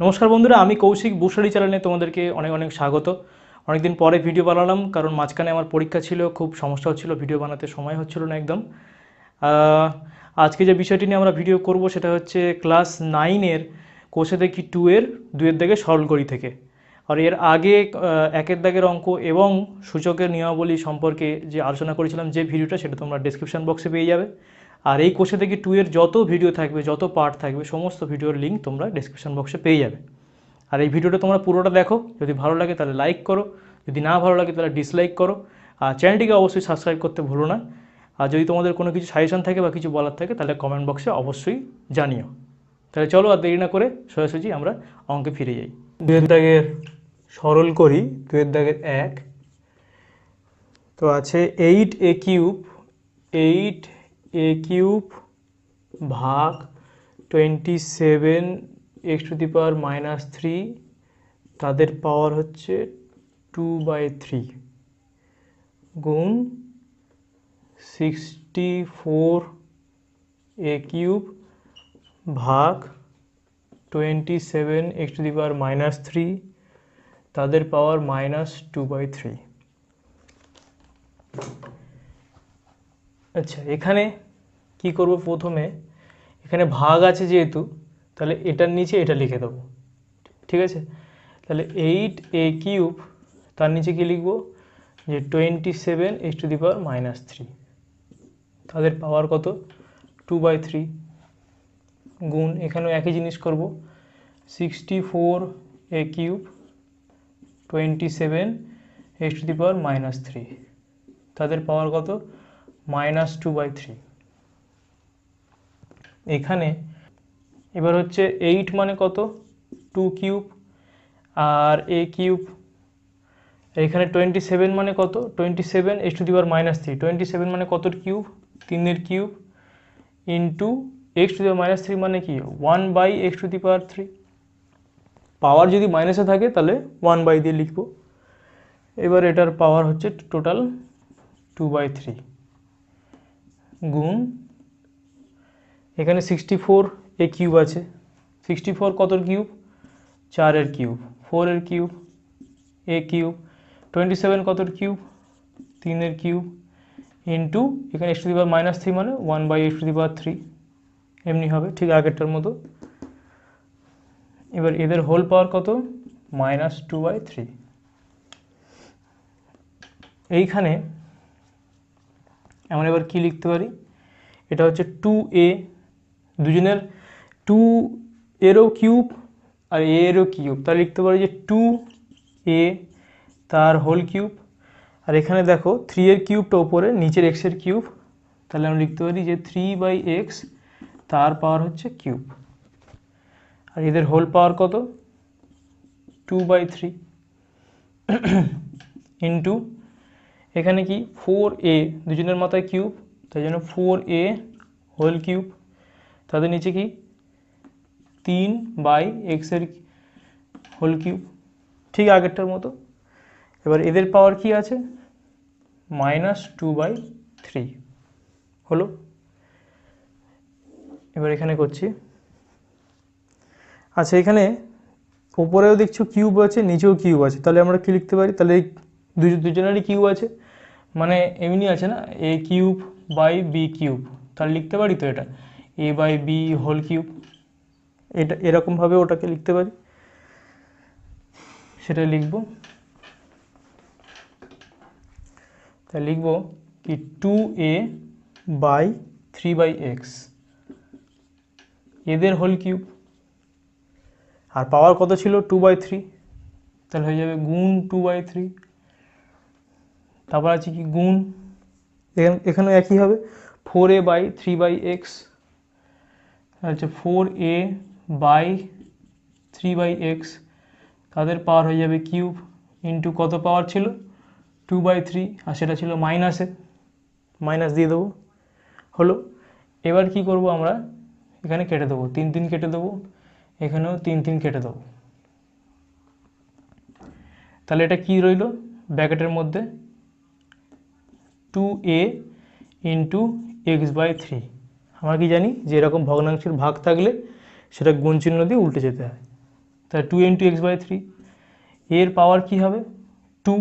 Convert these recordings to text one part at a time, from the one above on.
নমস্কার বন্ধুরা, আমি কৌশিক বুশারি চ্যানেলে তোমাদেরকে অনেক অনেক স্বাগত। অনেকদিন পরে ভিডিও বানালাম, কারণ মাঝখানে আমার পরীক্ষা ছিল, খুব সমস্যা হচ্ছিল, ভিডিও বানাতে সময় হচ্ছিল না একদম। আজকে যে বিষয়টি নিয়ে আমরা ভিডিও করব সেটা হচ্ছে ক্লাস 9-এর কোষে দেখি 2-এর 2-এর দাগে সরলকরি থেকে। আর এর আগে একের দাগের অঙ্ক এবং সূচকের নিয়মাবলী সম্পর্কে যে আলোচনা করেছিলাম, যে ভিডিওটা, সেটা তোমরা ডেসক্রিপশন বক্সে পেয়ে যাবে। আর এই কোষে থেকে 2-এর যত ভিডিও থাকবে, যত পার্ট থাকবে, সমস্ত ভিডিওর লিঙ্ক তোমরা ডেসক্রিপশন বক্সে পেয়ে যাবে। আর এই ভিডিওটা তোমরা পুরোটা দেখো, যদি ভালো লাগে তাহলে লাইক করো, যদি না ভালো লাগে তাহলে ডিসলাইক করো। আর চ্যানেলটিকে অবশ্যই সাবস্ক্রাইব করতে ভুলো না। আর যদি তোমাদের কোনো কিছু সাজেশন থাকে বা কিছু বলার থাকে তাহলে কমেন্ট বক্সে অবশ্যই জানিও। তাহলে চলো আর দেরি না করে সোজাসুজি আমরা অঙ্কে ফিরে যাই। 2-এর দাগের সরল করি। 2-এর দাগের 1 তো আছে 8a³ 8a³ ভাগ 27x⁻³ তাদের পাওয়ার হচ্ছে 2/3 গুণ 64a³ ভাগ 27x⁻³ তাদের পাওয়ার -2/3। আচ্ছা, এখানে কি করব? প্রথমে এখানে ভাগ আছে যেহেতু, তাহলে এটার নিচে এটা লিখে দেবো, ঠিক আছে? তাহলে 8a³ তার নিচে কি লিখব? যে 27x⁻³ তাদের পাওয়ার কত? 2/3 গুণ, এখানেও একই জিনিস করব, 64a³ 27x⁻³ তাদের পাওয়ার কত? -2/3। এখানে এবার হচ্ছে 8 মানে কত? 2³ আর a³। এখানে 27 মানে কত? 27x⁻³ 27 মানে কতর কিউব? 3-এর কিউব ইন্টু x⁻³ মানে কি? 1/x⁻³। পাওয়ার যদি মাইনাসে থাকে তাহলে 1 দিয়ে লিখব। এবার এটার পাওয়ার হচ্ছে টোটাল 2/3 গুণ, এখানে 64a³ আছে, 64 কতর কিউব? 4-এর কিউব, 4-এর কিউব, a³ 27 কতর কিউব? 3-এর কিউব ইন্টু এখানে x⁻³ মানে 1/x⁻³ এমনি হবে, ঠিক আগেরটার মতো। এবার এদের হোল পাওয়ার কত? -2/3। এইখানে আমরা এবার কি লিখতে পারি? এটা হচ্ছে 2a, দুজনের 2-এরও কিউব আর এরও কিউব, তাহলে লিখতে পারি যে 2a তার হোল কিউব। আর এখানে দেখো 3-এর কিউবটা ওপরে, নিচের x-এর কিউব, তাহলে আমরা লিখতে পারি যে 3/x তার পাওয়ার হচ্ছে কিউব। আর এদের হোল পাওয়ার কত? 2/3 ইন্টু এখানে কি 4a, দুজনের মাথায় কিউব, তাই জন্য 4a হোল কিউব, তাদের নিচে কি 3/x-এর হোল কিউব, ঠিক আগেরটার মতো। এবার এদের পাওয়ার কি আছে? -2/3 হলো। এবার এখানে করছি। আচ্ছা, এখানে উপরেও দেখছো কিউব আছে, নিচেও কিউব আছে, তাহলে আমরা কি লিখতে পারি? তাহলে দুজনেরই কিউব আছে, মানে এমনি আছে না, a³/b³, তাহলে লিখতে পারি তো এটা a/b হোল কিউব। এটা এরকমভাবে ওটাকে লিখতে পারি, সেটা লিখব। তাহলে লিখব কি 2a/3/x এদের হোল কিউব, আর পাওয়ার কত ছিল? 2/3, তাহলে হয়ে যাবে গুণ 2/3। তারপর আছে কি গুণ, এখানে একই হবে 4a/3/x, আচ্ছা 4a/3/x তাদের পাওয়ার হয়ে যাবে কিউব ইন্টু কত পাওয়ার ছিল? 2/3, আর সেটা ছিল মাইনাসে, মাইনাস দিয়ে দেবো, হলো। এবার কি করব আমরা? এখানে কেটে দেবো, 3 কেটে দেবো, এখানেও 3 কেটে দেবো। তাহলে এটা কি রইল ব্র্যাকেটের মধ্যে? 2a into x/3। আমরা কি জানি যে এরকম ভগ্নাংশের ভাগ থাকলে সেটা গুণ চিহ্ন দিয়ে উল্টে যেতে হয়। তাহলে 2 ইন্টু এক্স বাই থ্রি, এর পাওয়ার কী হবে 2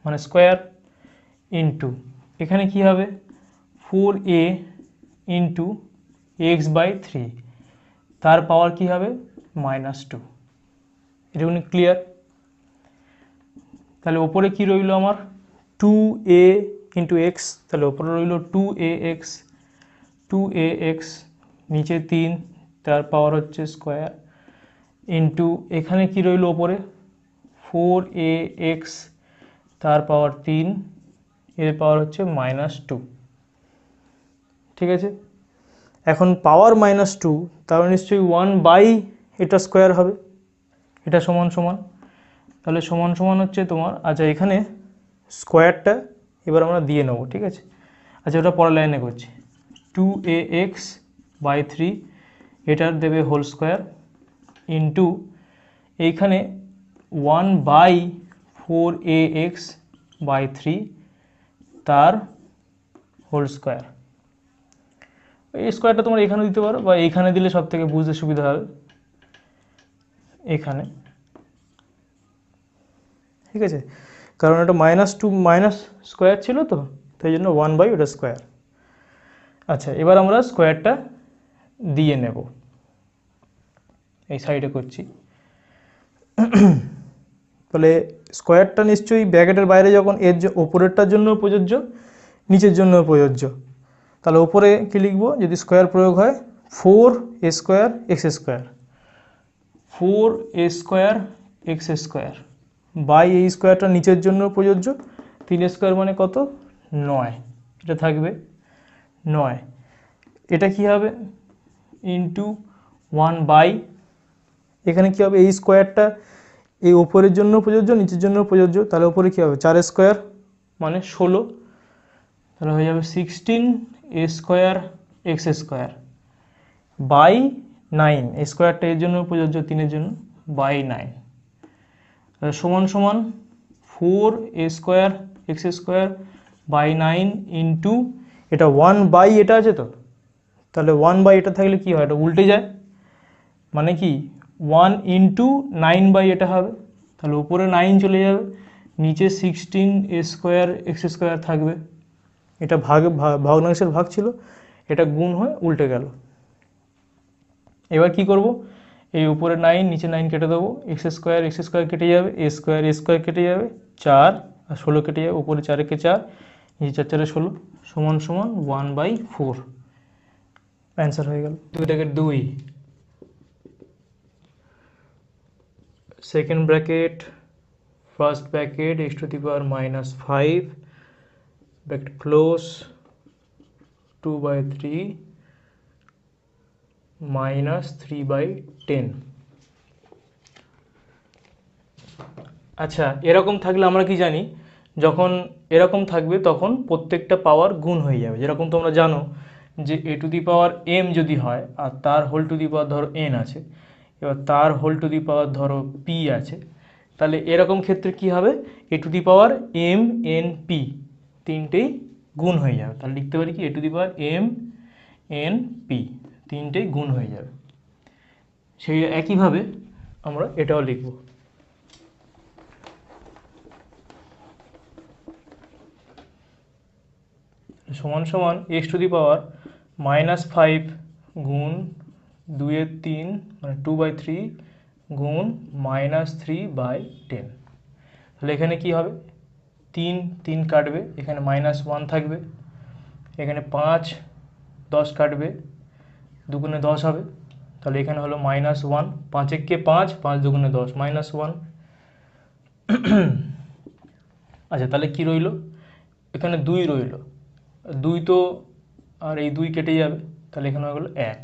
মানে স্কোয়ার, ইন্টু এখানে কি হবে 4a into x by three, তার পাওয়ার কী হবে -2। এটুকুনি ক্লিয়ার? তাহলে ওপরে কি রইল আমার 2a ইন্টু এক্স, তাহলে ওপরে রইল 2ax, নিচে 3, তার পাওয়ার হচ্ছে স্কোয়ার, ইন্টু এখানে কি রইল ওপরে 4ax, তার পাওয়ার 3, এর পাওয়ার হচ্ছে -2। ঠিক আছে, এখন পাওয়ার -2, তাহলে নিশ্চয়ই 1/, এটা স্কোয়ার হবে, এটা সমান সমান, তাহলে সমান সমান হচ্ছে তোমার, আচ্ছা এখানে স্কোয়ারটা এবার আমরা দিয়ে নেবো। ঠিক আছে, আচ্ছা ওটা পরের লাইনে করছি, 2ax বাই থ্রি, এটার দেবে হোল স্কোয়ার, ইন্টু এইখানে 1/4ax বাই থ্রি, তার হোল স্কোয়ার। এই স্কোয়ারটা তোমরা এখানে দিতে পারো, বা এইখানে দিলে সব থেকে বুঝতে সুবিধা হবে, এখানে। ঠিক আছে, কারণ এটা -2 মাইনাস স্কোয়ার ছিল তো, তাই জন্য 1/, ওটা স্কোয়ার। আচ্ছা এবার আমরা স্কোয়ারটা দিয়ে নেব, এই সাইডে করছি। তাহলে স্কোয়ারটা নিশ্চয়ই ব্র্যাকেটের বাইরে যখন এর ওপরেরটার জন্য প্রযোজ্য, নিচের জন্য প্রযোজ্য। তাহলে ওপরে কি লিখবো যদি স্কোয়ার প্রয়োগ হয়, 4a square x square, 4a square x square by এই স্কোয়ারটা নিচের জন্য প্রযোজ্য, 3 স্কোয়ার মানে কত 9, এটা থাকবে 9, এটা কি হবে ইন্টু 1/, এখানে কি হবে এই স্কোয়ারটা এই ওপরের জন্য প্রযোজ্য, নিচের জন্য প্রযোজ্য, তাহলে ওপরে কি হবে 4 স্কোয়ার মানে 16, তাহলে হয়ে যাবে 16a square x square by 9, এই স্কোয়ারটা এর জন্য প্রযোজ্য 3-এর জন্য, বাই 9, সমান সমান 4a square x square by 9 into এটা 1/, এটা আছে তো, তাহলে 1/, এটা থাকলে কি হয়, এটা উল্টে যায়, মানে কি 1 ইন্টু 9/, এটা হবে, তাহলে উপরে 9 চলে যাবে, নিচে 16a স্কোয়ার এক্স স্কোয়ার থাকবে, এটা ভগ্নাংশের ভাগ ছিল, এটা গুণ হয়ে উল্টে গেল। এবার কি করব, এই উপরে 9, নিচে 9 কেটে দেবো, এক্স স্কোয়ার কেটে যাবে, এ স্কোয়ার কেটে যাবে, 4 আর 16 কেটে যাবে, উপরে 4 একে 4, নিচে 4 4 16, সমান সমান 1/4, অ্যান্সার হয়ে গেল। 2 second bracket, first bracket x to the power -5 bracket close, 2/3 -3/10। আচ্ছা এরকম থাকলে আমরা কি জানি, যখন এরকম থাকবে তখন প্রত্যেকটা পাওয়ার গুণ হয়ে যাবে। যেরকম তোমরা জানো যে a two the power m যদি হয় আর তার হোল টু দি পাওয়ার ধরো n আছে, এবার তার হোল টু দি পাওয়ার ধরো p আছে, তাহলে এরকম ক্ষেত্রে কি হবে a two the power m n p তিনটেই গুণ হয়ে যাবে। তাহলে লিখতে পারি কি a two the power m n p তিনটেই গুণ হয়ে যাবে। সেই একইভাবে আমরা এটাও লিখব, সমান সমান x টু দি পাওয়ার -5 গুণ 2/3 মানে 2/3 গুণ -3/10। তাহলে এখানে কি হবে 3 3 কাটবে, এখানে -1 থাকবে, এখানে 5 10 কাটবে, 2 গুণে 10 হবে, তাহলে এখানে হলো -1, 5 একে 5, 5 2 10 -1। আচ্ছা তাহলে কি রইল, এখানে 2 রইল, 2 তো আর এই 2 কেটে যাবে, তাহলে এখানে হয়ে গেলো 1।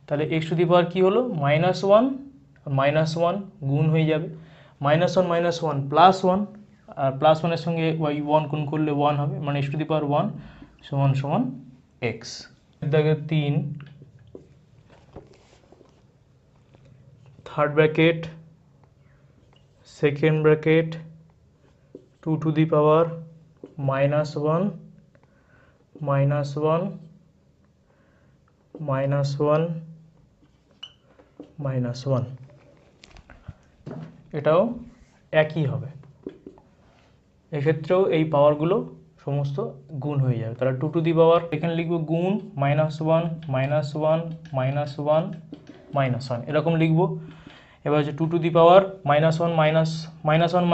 তাহলে x টু দি পাওয়ার কী হলো -1, -1 গুণ হয়ে যাবে, -1 -1 +1, আর +1-এর সঙ্গে ওই 1 গুণ করলে 1 হবে, মানে x টু দি পাওয়ার 1 সমান সমান x। দেখে 3 third bracket, second bracket, 2 two the power -1 -1 -1 -1 -1। এটাও একই হবে। এক্ষেত্রেও এই পাওয়ারগুলো সমস্ত গুণ হয়ে যাবে। তাহলে 2 টু দি পাওয়ার এখানে লিখব গুণ -1 -1 -1 এরকম লিখব। এবার হচ্ছে 2 টু দি পাওয়ার -1 -1 -1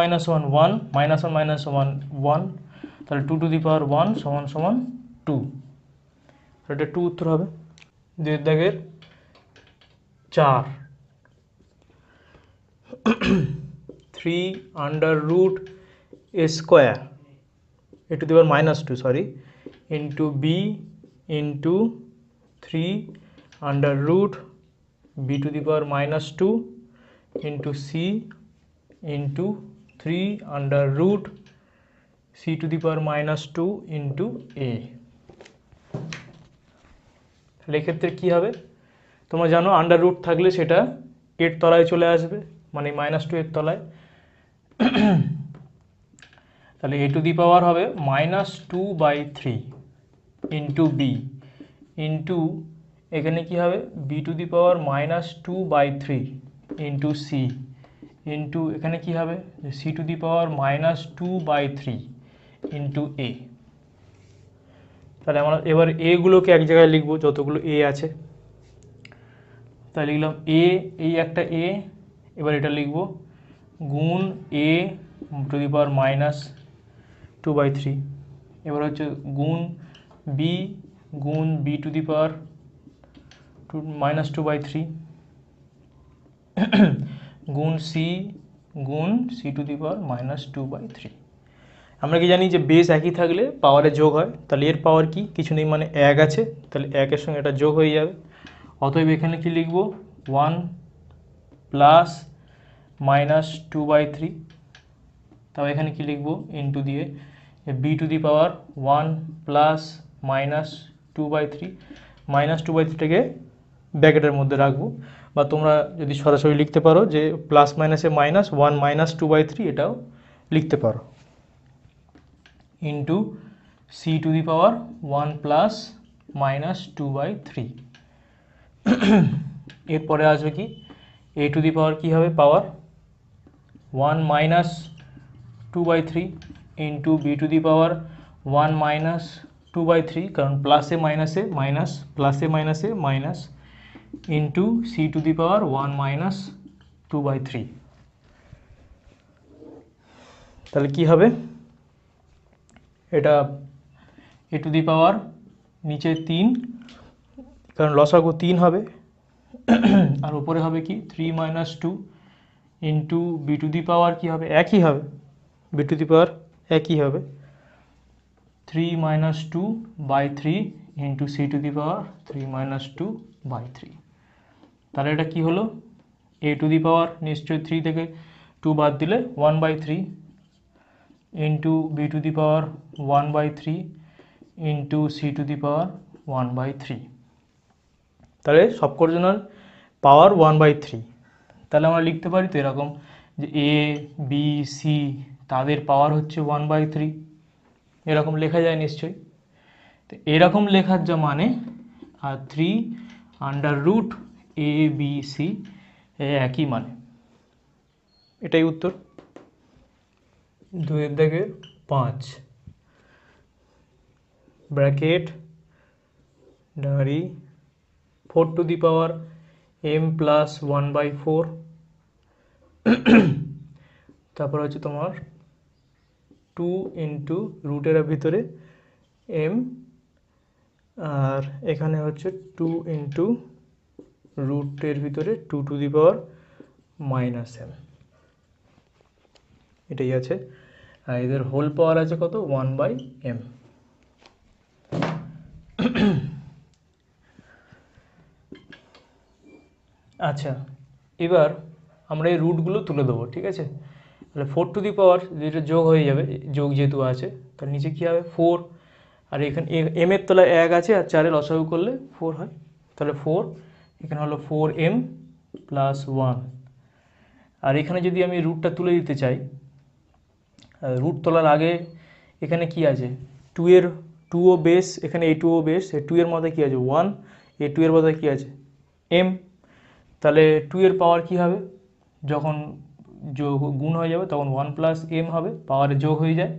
-1 1, তাহলে 2 টু দি পাওয়ার 1 = 2। এটা 2 উত্তর হবে। 2 দাগের 4 3√² a to the power -2 sorry into b into 3√b to the power -2 into c into 3√c to the power -2 into a। তাহলে এক্ষেত্রে কী হবে, তোমরা জানো আন্ডার রুট থাকলে সেটা এর তলায় চলে আসবে, মানে -2 এর তলায়। তাহলে a টু দি পাওয়ার হবে -2/3 ইন্টু বি ইন্টু এখানে কি হবে b to the power -2/3 into c into এখানে কি হবে c to the power -2/3 into a. তাহলে আমরা এবার এগুলোকে এক জায়গায় লিখবো, যতগুলো এ আছে। তাই লিখলাম এ, এই একটা এ, এবার এটা লিখবো গুণ a টু দি পাওয়ার -2/3, এবার হচ্ছে গুণ বি গুণ b টু দি পাওয়ার -2/3 গুণ সি গুণ c টু দি পাওয়ার -2/3। আমরা কি জানি যে বেস একই থাকলে পাওয়ারে যোগ হয়, তাহলে এর পাওয়ার কি কিছু নেই, মানে 1 আছে, তাহলে 1-এর সঙ্গে এটা যোগ হয়ে যাবে। অতএব এখানে কি লিখবো 1 প্লাস -2/3, তাও এখানে কি লিখবো ইন্টু দিয়ে b to the power 1 plus -2/3, -2/3টাকে ব্র্যাকেটের মধ্যে রাখবো, বা তোমরা যদি সরাসরি লিখতে পারো যে প্লাস মাইনাসে -1 -2/3 এটাও লিখতে পারো, into c to the power 1 plus -2/3। এরপরে আসবে কি a টু দি পাওয়ার কী হবে power 1 -2/3 into b to the power 1 -2/3, কারণ প্লাসে মাইনাসে মাইনাস, প্লাসে মাইনাসে minus, into c to the power 1 -2/3। তাহলে কি হবে, এটা a টু দি পাওয়ার নিচে 3, কারণ লসাগু 3 হবে, আর উপরে হবে কি 3 - 2 into b to the power কী হবে একই হবে, b টু দি পাওয়ার একই হবে 3 - 2/3 ইন্টু c টু দি পাওয়ার 3 - 2/3। তাহলে এটা কি হলো a টু দি পাওয়ার নিশ্চয়ই 3 থেকে 2 বাদ দিলে 1/3 into b to the power 1/3 into c to the power 1/3। তাহলে সবকজনের পাওয়ার 1/3। তাহলে আমরা লিখতে পারি তো এরকম যে a b c তাদের পাওয়ার হচ্ছে 1/3, এরকম লেখা যায় নিশ্চয়ই। তো এরকম লেখার যা মানে, আর 3√a b c একই মানে, এটাই উত্তর। 2 থেকে 5 ব্র্যাকেট ডাঁড়ি 4 to the power m plus 1/4, তারপর হচ্ছে তোমার 2 ইন্টু রুটের ভিতরে m, আর এখানে হচ্ছে 2 ইন্টু রুটের ভিতরে 2 টু দি পাওয়ার -m, এটাই আছে। আর এদের হোল পাওয়ার আছে কত 1/m। আচ্ছা, এবার আমরা এই রুটগুলো তুলে দেবো, ঠিক আছে। তাহলে 4 টু দি পাওয়ার যেটা যোগ হয়ে যাবে, যোগ যেহেতু আছে তার নিচে কী হবে 4, আর এখানে m এর তলায় 1 আছে, আর 4 লসাগু করলে 4 হয়, তাহলে 4 এখানে হলো 4m প্লাস 1। আর এখানে যদি আমি রুটটা তুলে দিতে চাই, রুট তোলার আগে এখানে কি আছে 2ও বেস, এখানে a2ও বেস, এই 2 এর মধ্যে কী আছে 1, a2 এর মধ্যে কী আছে m, তাহলে 2 এর পাওয়ার কী হবে যখন যোগ গুণ হয়ে যাবে, তখন 1 প্লাস এম হবে, পাওয়ারে যোগ হয়ে যায়।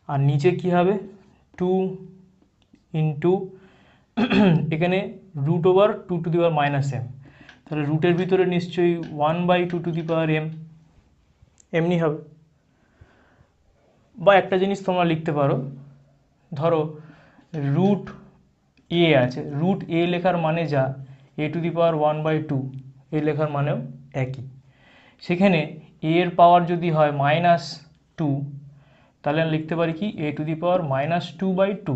আর নিচে কি হবে, 2 ইন্টু এখানে রুট ওভার 2⁻⁻m, তাহলে রুটের ভিতরে নিশ্চয়ই 1/2m এমনি হবে। বা একটা জিনিস তোমরা লিখতে পারো, ধরো রুট এ আছে, রুট এ লেখার মানে যা a⁻1/2 এ লেখার মানেও একই। সেখানে a এর পাওয়ার যদি হয় -2, তাহলে আমি লিখতে পারি কি a⁻2/2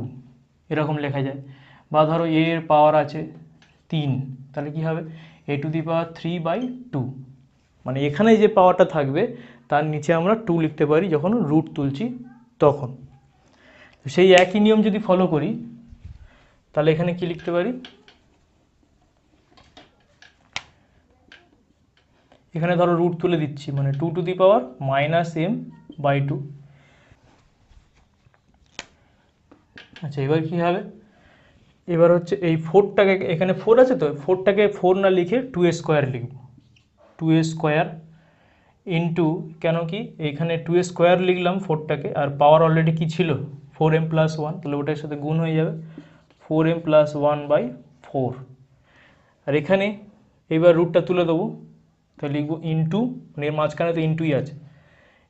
এরকম লেখা যায়। বা ধরো a এর পাওয়ার আছে 3, তাহলে কি হবে a⁻3/2, মানে এখানে যে পাওয়ারটা থাকবে তার নিচে আমরা 2 লিখতে পারি যখন রুট তুলছি তখন। তো সেই একই নিয়ম যদি ফলো করি তাহলে এখানে কি লিখতে পারি, এখানে ধরো রুট তুলে দিচ্ছি, মানে 2⁻⁻m/2। আচ্ছা, এবার কি হবে, এবার হচ্ছে এই 4টাকে, এখানে 4 আছে তো 4টাকে 4 না লিখে 2a² লিখব, 2a² ইন্টু, কেন কি এইখানে 2a² লিখলাম 4টাকে, আর পাওয়ার অলরেডি কি ছিল 4m + 1, তাহলে ওটার সাথে গুণ হয়ে যাবে 4m + 1/4। আর এখানে এইবার রুটটা তুলে দেবো, তাহলে লিখবো ইন্টু, মানে এর মাঝখানে তো ইন্টুই আছে,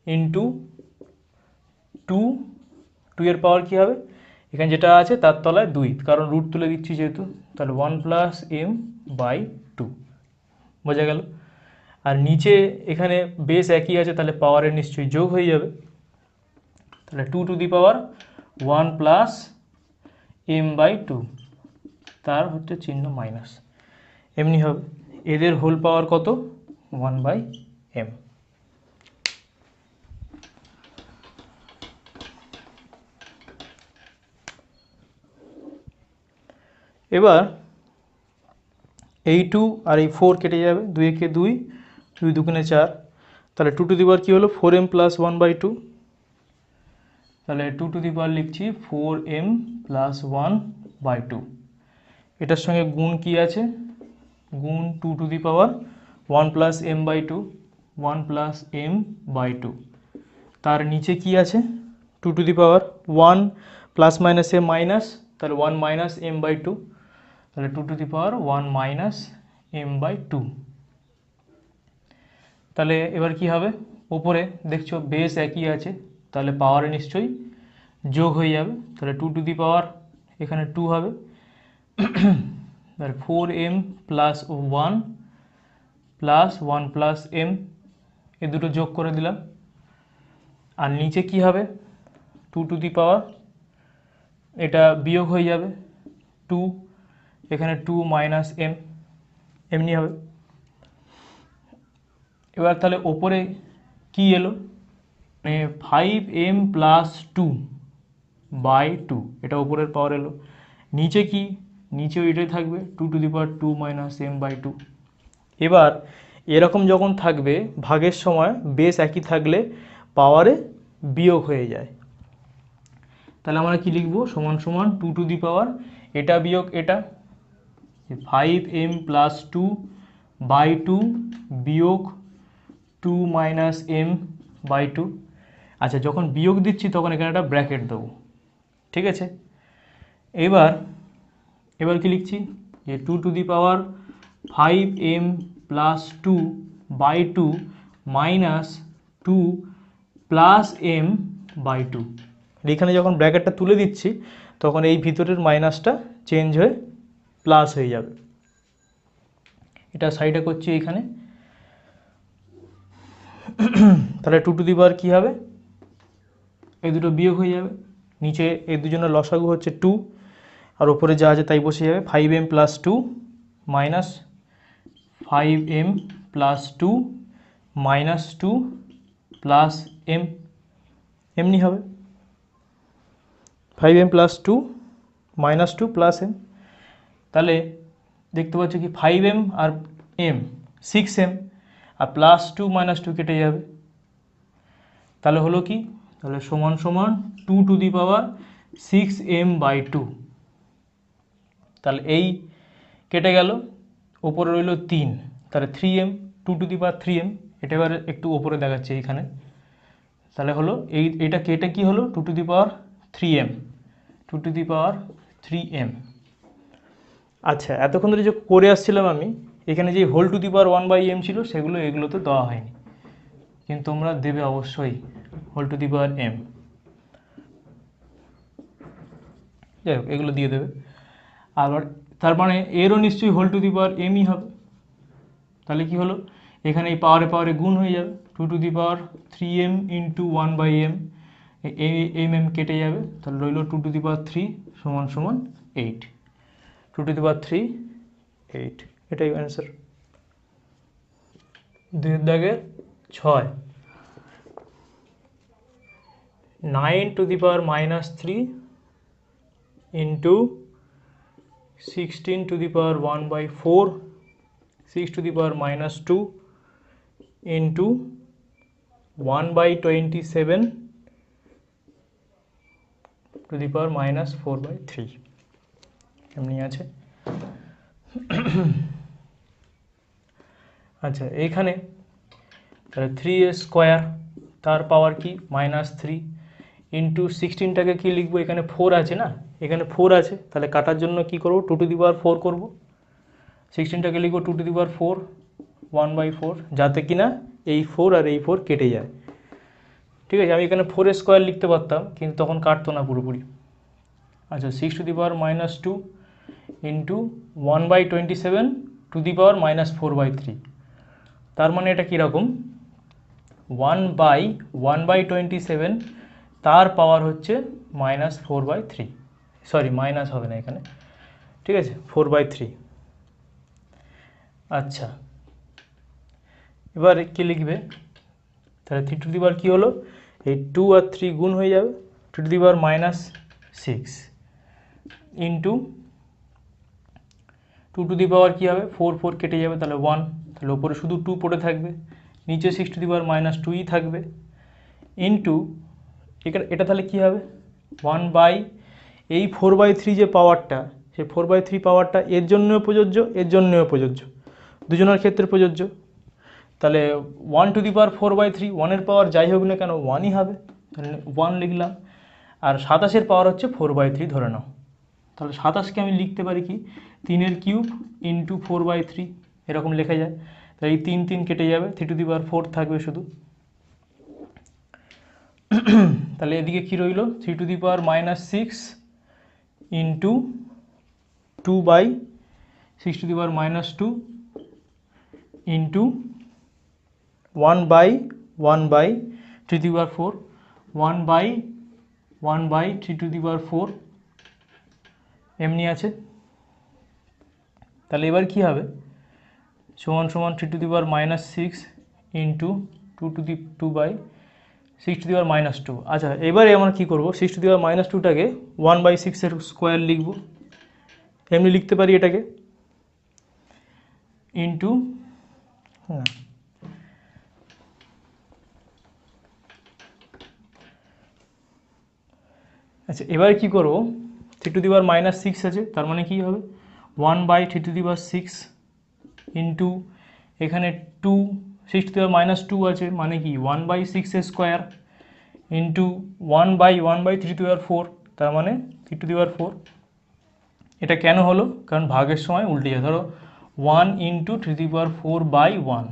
ইন্টু 2 এর পাওয়ার কী হবে, এখানে যেটা আছে তার তলায় 2, কারণ রুট তুলে দিচ্ছি যেহেতু, তাহলে 1 + m/2 বোঝা গেল। আর নিচে এখানে বেস একই আছে, তাহলে পাওয়ারের নিশ্চয়ই যোগ হয়ে যাবে, তাহলে 2⁻1 + m/2, তার হচ্ছে চিহ্ন মাইনাস, এমনি হবে। এদের হোল পাওয়ার কত, 1/m। এবার এই 2 আর এই 4 কেটে যাবে, 2 একে 2, 2 2 4, তাহলে 2 কী হলো 4m + 1/2, তাহলে 2 লিখছি 4m + 1/2। এটার সঙ্গে গুণ কি আছে, গুণ 2⁻1 + m/2, 1 + m/2, তার নিচে কি আছে 2⁻1 ± m মাইনাস, তাহলে 1 - m/2, তাহলে 2⁻1 - m/2। তাহলে এবার কি হবে, ওপরে দেখছো বেস একই আছে, তাহলে পাওয়ারে নিশ্চয়ই যোগ হয়ে যাবে, তাহলে 2 এখানে 2 হবে, তাহলে 4m + 1 + 1 + m, এ দুটো যোগ করে দিলাম। আর নিচে কি হবে 2, এটা বিয়োগ হয়ে যাবে 2, এখানে 2 - m, এমনি হবে। এবার তাহলে ওপরে কি এলো, মানে 5m + 2/2, এটা ওপরের পাওয়ার এলো। নিচে কি, নিচেও এটাই থাকবে 2⁻2 - m/2। এবার এরকম যখন থাকবে ভাগের সময় বেস একই থাকলে পাওয়ারে বিয়োগ হয়ে যায়, তাহলে আমরা কি লিখব, সমান সমান 2, এটা বিয়োগ এটা, 5m + 2/2 বিয়োগ 2 - m/2। আচ্ছা, যখন বিয়োগ দিচ্ছি তখন এখানে একটা ব্র্যাকেট দেবো, ঠিক আছে। এবার কি লিখছি, যে 2 5m + 2/2 - 2 + m/2। এখানে যখন ব্র্যাকেটটা তুলে দিচ্ছি তখন এই ভিতরের মাইনাসটা চেঞ্জ হয়ে প্লাস হয়ে যাবে, এটা সাইডে করছি এইখানে। তাহলে 2 কি হবে, এই দুটো বিয়োগ হয়ে যাবে, নিচে এই দুজনের লসাগু হচ্ছে 2, আর ওপরে যা আছে তাই বসে যাবে, 5m + 2 - 5m + 2 - 2 + m, এমনি হবে 5m + 2 - 2 + m। তাহলে দেখতে পাচ্ছ কি 5m আর m 6m, আর +2 - 2 কেটে যাবে, তাহলে হলো কি, তাহলে সমান সমান 2⁻6m/2। তাহলে এই কেটে গেল, ওপরে রইল 3, তাহলে 3m, 2⁻3m, এটা এবার একটু ওপরে দেখাচ্ছে এইখানে, তাহলে হলো এটা কি হলো 2^3m, 2^3m। আচ্ছা, এতক্ষণ ধরে যে করে আসছিলাম আমি, এখানে যে whole^1/m ছিল সেগুলো এগুলো তো দেওয়া হয়নি, কিন্তু তোমরা দেবে অবশ্যই whole^m। যাই হোক, এগুলো দিয়ে দেবে। আবার তার মানে এরও নিশ্চয়ই whole^mই হবে। তাহলে কি হলো, এখানে এই পাওয়ারে গুণ হয়ে যাবে, 2^3m × 1/m, m কেটে যাবে, তাহলে রইল 2^3 = 8, 2^3 8, এটাই অ্যান্সার। 2-6, 9^-3 × 16^1/4, 6^-2 × 1/27^4/3 এমনি আছে। আচ্ছা, এইখানে তাহলে 3a² তার পাওয়ার কি -3 ইন্টু 16টাকে কি লিখবো, এখানে 4 আছে না, এখানে 4 আছে, তাহলে কাটার জন্য কি করব 2^4 করব, 16টাকে লিখবো 2^4 1/4, যাতে কিনা এই 4 আর এই 4 কেটে যায়। ঠিক আছে, আমি এখানে 4a² লিখতে পারতাম, কিন্তু তখন কাটতো না পুরোপুরি। আচ্ছা, 6^-2 ইন্টু 1/27^-4/3, তার মানে এটা কীরকম, 1/1/27 তার পাওয়ার হচ্ছে -4/3, সরি মাইনাস হবে না এখানে, ঠিক আছে, 4/3। আচ্ছা, এবার কি লিখবে, তাহলে 3 কি হলো, এই 2 আর 3 গুণ হয়ে যাবে, 2^-6 ইন্টু 2 কি হবে, 4 4 কেটে যাবে, তাহলে 1, তাহলে ওপরে শুধু 2 পড়ে থাকবে, নিচে 6^-2ই থাকবে, ইন্টু এটা তাহলে কি হবে 1/ এই 4/3 যে পাওয়ারটা, সেই 4/3 পাওয়ারটা এর জন্যও প্রযোজ্য, এর জন্যও প্রযোজ্য, দুজনের ক্ষেত্রে প্রযোজ্য। তাহলে 1^4/3, 1-এর পাওয়ার যাই হোক না কেন 1ই হবে, তাহলে 1 লিখলাম। আর 27-এর পাওয়ার হচ্ছে 4/3 ধরে নাও, তাহলে 27কে আমি লিখতে পারি কি 3^³ ইন্টু 4/3, এরকম লেখা যায়। তাহলে এই 3 3 কেটে যাবে, 3^4 থাকবে শুধু। তাহলে এদিকে কি রইল, 3^-6 ইন্টু 2/6^-2 ইন্টু 1/1/3^4, 1/1/3^4 এমনি আছে। তাহলে এবার কি হবে, সমান 3^-6 ইন্টু 2/6^-2। আচ্ছা, এবারে আমরা কি করব, 6^-2টাকে 1/6-এর স্কোয়ার লিখব, এমনি লিখতে পারি এটাকে, ইন্টু আচ্ছা, এবার কি করব, 3^-6 আছে, তার মানে কি হবে 1/3^6 ইন্টু এখানে 2, 6^-2 আছে, মানে কি 1/6 স্কোয়ার ইন্টু 1/1/3^4, তার মানে 3^4। এটা কেন হলো, কারণ ভাগের সময় উল্টে যায়, ধরো 1 × 3^4/1,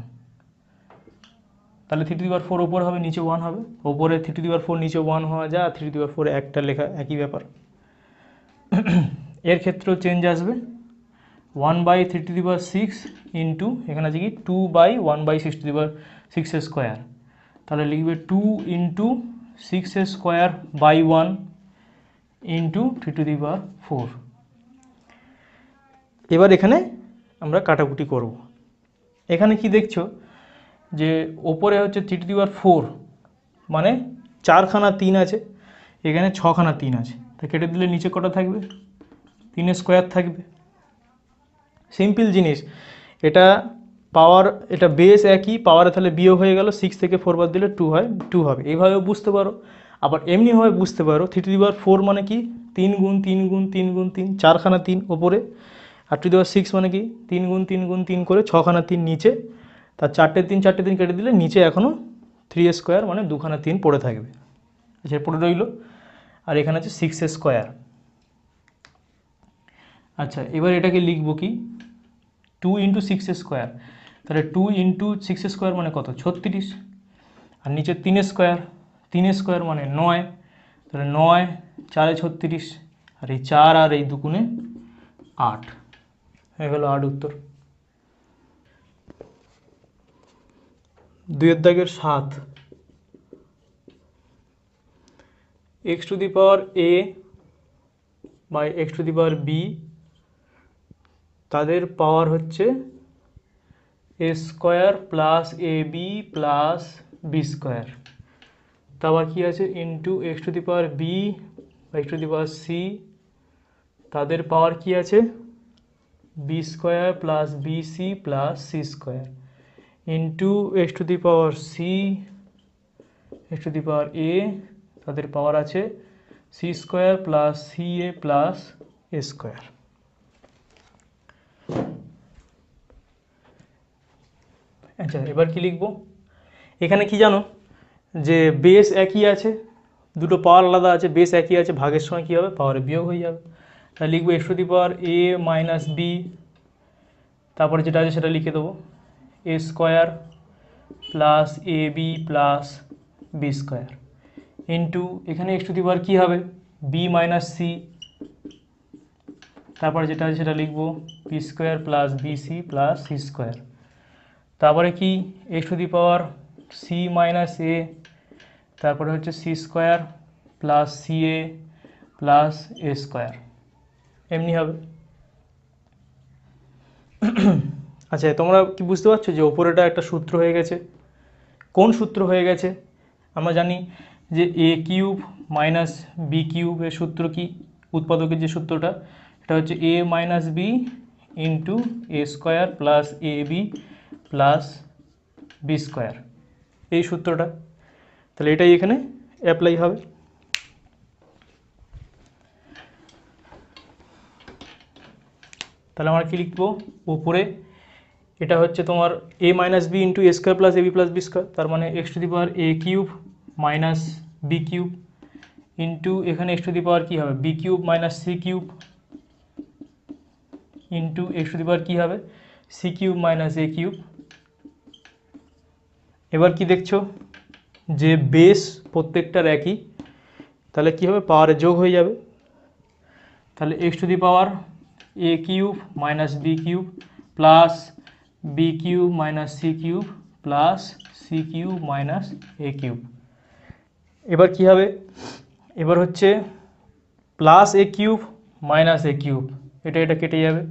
তাহলে 3^4 ওপর হবে, নিচে 1 হবে, ওপরে 3^4 নিচে 1 হওয়া যায়, আর 3^4 একটা লেখা, একই ব্যাপার। এর ক্ষেত্রেও চেঞ্জ আসবে, 1/3^6 ইন্টু এখানে আছে কি 2/1/6^6 স্কোয়ার, তাহলে লিখবে 2 × 6^²/1 ইন্টু 3^4। এবার এখানে আমরা কাটাকুটি করব। এখানে কি দেখছো যে ওপরে হচ্ছে 3^4, মানে 4খানা 3 আছে, এখানে 6খানা 3 আছে, তা কেটে দিলে নিচে কটা থাকবে, 3² থাকবে। সিম্পল জিনিস, এটা পাওয়ার, এটা বেস একই, পাওয়ারে তাহলে বিয়োগ হয়ে গেল, 6 থেকে 4 বাদ দিলে 2 হয়, 2 হবে, এইভাবেও বুঝতে পারো। আবার এমনিভাবে বুঝতে পারো 3^4 মানে কি 3 × 3 × 3 × 3, 4খানা 3 ওপরে, আর 2^6 মানে কি 3 × 3 × 3 করে 6খানা 3 নিচে, তার 4টে 3 কেটে দিলে নিচে এখনও 3 স্কোয়ার মানে 2খানা 3 পড়ে থাকবে। আচ্ছা পড়ে রইল। আর এখানে আছে 6 স্কোয়ার। আচ্ছা এবার এটাকে লিখবো কি 2 ইন্টু 6 স্কোয়ার, তাহলে 2 ইন্টু 6 স্কোয়ার মানে কত 36, আর নিচে 3 স্কোয়ার, 3 স্কোয়ার মানে 9, তাহলে 9 4 36, আর এই 4 আর এই 2 গুণে 8 হয়ে গেল 8 উত্তর। 2 দাগের 7 x to the power a by x to the power b, তাদের পাওয়ার হচ্ছে a square plus a b plus b square, তারপর কী আছে into x to the power b বা x to the power c, তাদের power কী আছে b square plus b c plus c square, into x to the power c x to the power a, তাদের power আছে c square plus c a plus a square. আচ্ছা এবার কি লিখব, এখানে কি জানো যে বেস একই আছে, দুটো পাওয়ার আলাদা আছে, বেস একই আছে, ভাগের সময় কী হবে পাওয়ারে বিয়োগ হয়ে যাবে। তাহলে লিখবো x to the power a minus b, তারপরে যেটা আছে সেটা লিখে দেবো a square plus a b plus b square, into এখানে এক্স টু দি পাওয়ার কী হবে বি মাইনাস সি, তারপরে যেটা আছে সেটা লিখবো b square plus b c plus c square, তারপরে কি x to the power c minus a, তারপরে হচ্ছে c square plus c a plus a square, এমনি হবে। আচ্ছা তোমরা কি বুঝতে পারছো যে ওপরেটা একটা সূত্র হয়ে গেছে, কোন সূত্র হয়ে গেছে আমরা জানি যে এ কিউব মাইনাস বি কিউবের সূত্র কি, উৎপাদকের যে সূত্রটা এটা হচ্ছে এ minus b into a square plus a b plus b square, এই সূত্রটা, তাহলে এটাই এখানে অ্যাপ্লাই হবে। তাহলে আমরা কী লিখবো উপরে এটা হচ্ছে তোমার a minus b into a square plus a b plus b square, তার মানে x to the power a cube minus b cube into এখানে এক্স টু দি পাওয়ার কী হবে b cube minus c cube into x to the power কী হবে c cube minus a cube. এবার কি দেখছো যে বেস প্রত্যেকটার একই, তাহলে কী হবে পাওয়ারে যোগ হয়ে যাবে, তাহলে x to the power a cube minus b cube plus b cube minus c cube plus c cube minus a cube. এবার কি হবে, এবার হচ্ছে plus a cube minus a cube, এটা কেটে যাবে,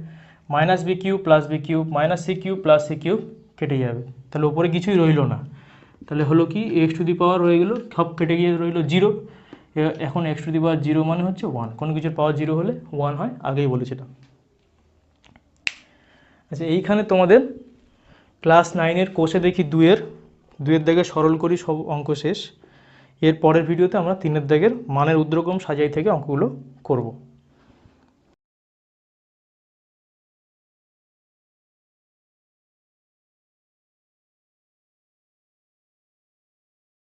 minus b cube plus b cube minus c cube plus c cube কেটে যাবে, তাহলে উপরে কিছুই রইল না, তাহলে হলো কি এক্স টু দি পাওয়ার হয়ে গেলো সব কেটে গিয়ে রইল 0, এখন এক্স টু দি পাওয়ার 0 মানে হচ্ছে 1, কোনো কিছুর পাওয়ার 0 হলে 1 হয়, আগেই বলেছিলাম। আচ্ছা এইখানে তোমাদের ক্লাস 9-এর কোষে দেখি 2-এর দাগে সরল করি সব অঙ্ক শেষ, এর পরের ভিডিওতে আমরা 3-এর দাগের মানের ঊর্ধ্বক্রম সাজাই থেকে অঙ্কগুলো করব।